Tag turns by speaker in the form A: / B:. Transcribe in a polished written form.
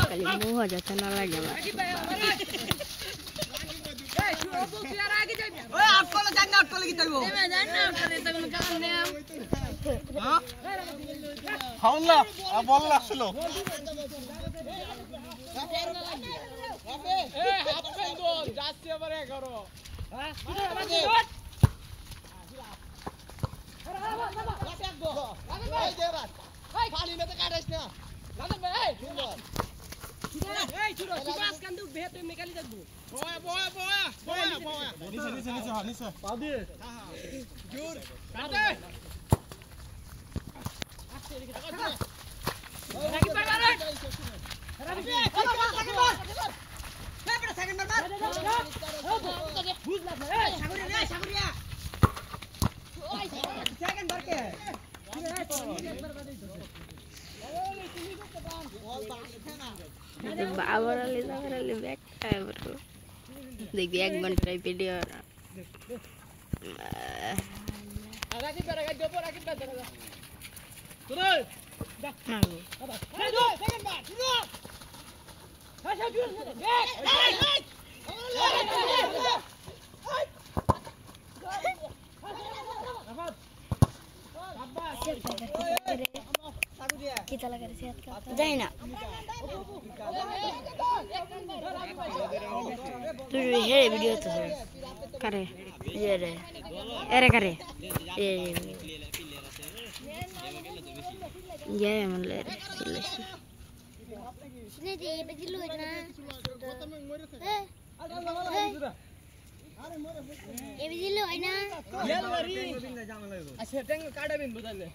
A: kali muha jata na lagi ba
B: ওই out করলে জান না আউট করলে কি তাইবো
A: এমে জান না করে তো কোন কারণ নেই
B: হ্যাঁ হাউলা বল লাগছিল এ হাফ পেন দোল যাচ্ছে আবার 11 হ্যাঁ পানি মেতে কাটাইছ না লাদন ভাই এই সুন্দর এই ছোট সুবাস কান্দু বেতে মেকালি দেখবো বয়া নিচে পা দিয়ে হ্যাঁ জোর কাটে আস্তে এদিকে রাখি পাই মারে রাখি বড় সেকেন্ড মার বুঝলা এই সাগরিয়া ওই সেকেন্ড মারকে
A: बाबर वाले जाकर वाले बैक है बरो देखिए 1 घंटा वीडियो
B: राखी पे राखी दो राखी पे दे सुनो जा हे दो सेकंड बार सुनो हां Shaju
A: kita lagi sehat kan जाए ना तू ये वीडियो तो करे ये रे अरे करे ये मन ले ने दे बजिलो ना ए बजिलो है ना
B: अच्छा टेंग काटा बिन बदल ले